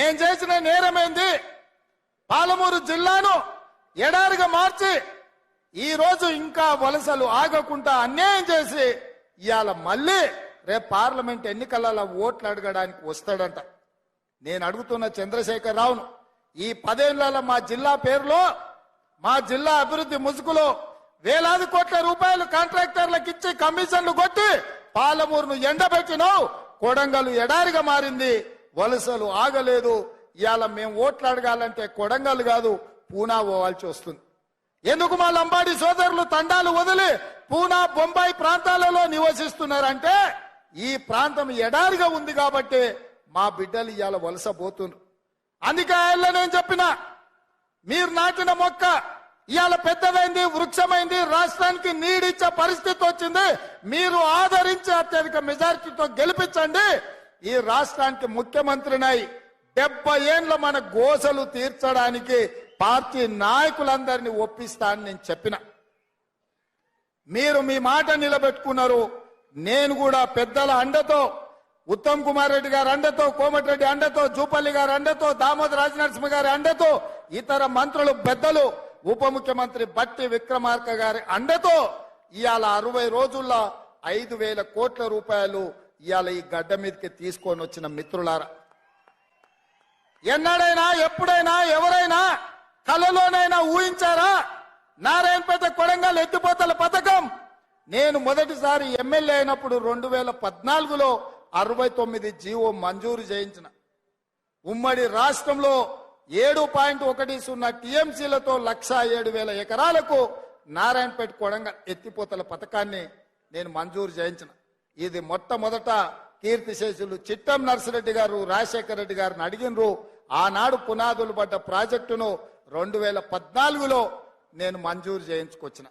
నేను చేసిన నేరమైంది పాలమూరు జిల్లాను ఎడారిగా మార్చి ఈ రోజు ఇంకా వలసలు ఆగకుండా అన్యాయం చేసి ఇవాళ మళ్ళీ రేపు పార్లమెంట్ ఎన్నికలలో ఓట్లు అడగడానికి వస్తాడంట. నేను అడుగుతున్న చంద్రశేఖర్ రావును, ఈ 10 ఏళ్లలో మా జిల్లా పేరులో మా జిల్లా అభివృద్ధి ముసుగులో వేలాది కోట్ల రూపాయలు కాంట్రాక్టర్లకు ఇచ్చి కమిషన్లు కొట్టి పాలమూరును ఎండబెట్టినావు. కొడంగల్ ఎడారిగా మారింది, వలసలు ఆగలేదు. ఇవాళ మేము ఓట్లు అడగాలంటే కొడంగల్ కాదు పూనా పోవాల్సి వస్తుంది. ఎందుకు మా లంబాడి సోదరులు తండాలు వదిలి పూనా బొంబాయి ప్రాంతాలలో నివసిస్తున్నారంటే ఈ ప్రాంతం ఎడారిగా ఉంది కాబట్టి మా బిడ్డలు ఇవాళ వలస పోతున్నారు. అందుకే ఆయన నేను చెప్పిన, మీరు నాటిన మొక్క ఇవాళ పెద్దదైంది, వృక్షమైంది, రాష్ట్రానికి నీడిచ్చే పరిస్థితి వచ్చింది. మీరు ఆదరించి అత్యధిక మెజారిటీతో గెలిపించండి. ఈ రాష్ట్రానికి ముఖ్యమంత్రినై 70 ఏళ్ల మన గోసలు తీర్చడానికి పార్టీ నాయకులందరినీ ఒప్పిస్తానని నేను చెప్పిన. మీరు మీ మాట నిలబెట్టుకున్నారు. నేను కూడా పెద్దల అండతో, ఉత్తమ్ కుమార్ రెడ్డి గారి అండతో, కోమటిరెడ్డి అండతో, జూపల్లి గారి అండతో, దామోదర రాజనరసింహ గారి అండతో, ఇతర మంత్రులు పెద్దలు, ఉప ముఖ్యమంత్రి బట్టి విక్రమార్క గారి అండతో ఇవాళ 60 రోజుల్లో 5,000 కోట్ల రూపాయలు ఇవాళ ఈ గడ్డ మీదకి తీసుకొని వచ్చిన మిత్రులారా, ఎన్నడైనా ఎప్పుడైనా ఎవరైనా కలలోనైనా ఊహించారా నారాయణపేట కొడంగల్ ఎత్తిపోతల పథకం? నేను మొదటిసారి ఎమ్మెల్యే అయినప్పుడు 2014లో 69 జీవో మంజూరు చేయించిన. ఉమ్మడి రాష్ట్రంలో 7.10 టీఎంసీలతో 107,000 ఎకరాలకు నారాయణపేట కొడంగల్ ఎత్తిపోతల పథకాన్ని నేను మంజూరు చేయించిన. ఇది మొట్టమొదట కీర్తిశేషులు చిట్టం నర్సిరెడ్డి గారు, రాజశేఖర రెడ్డి గారిని అడిగినరు. ఆనాడు పునాదులు పడ్డ ప్రాజెక్టును 2014లో నేను మంజూరు చేయించుకొచ్చిన.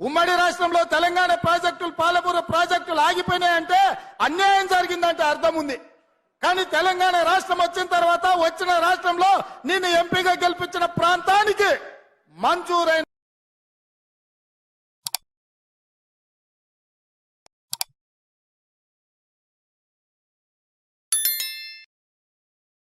ఉమ్మడి రాష్ట్రంలో తెలంగాణ ప్రాజెక్టులు, పాలమూరు ప్రాజెక్టులు ఆగిపోయినాయంటే అన్యాయం జరిగిందంటే అర్థం ఉంది. కానీ తెలంగాణ రాష్ట్రం వచ్చిన తర్వాత వచ్చిన రాష్ట్రంలో నిన్ను ఎంపీగా గెలిపించిన ప్రాంతానికి మంజూరైన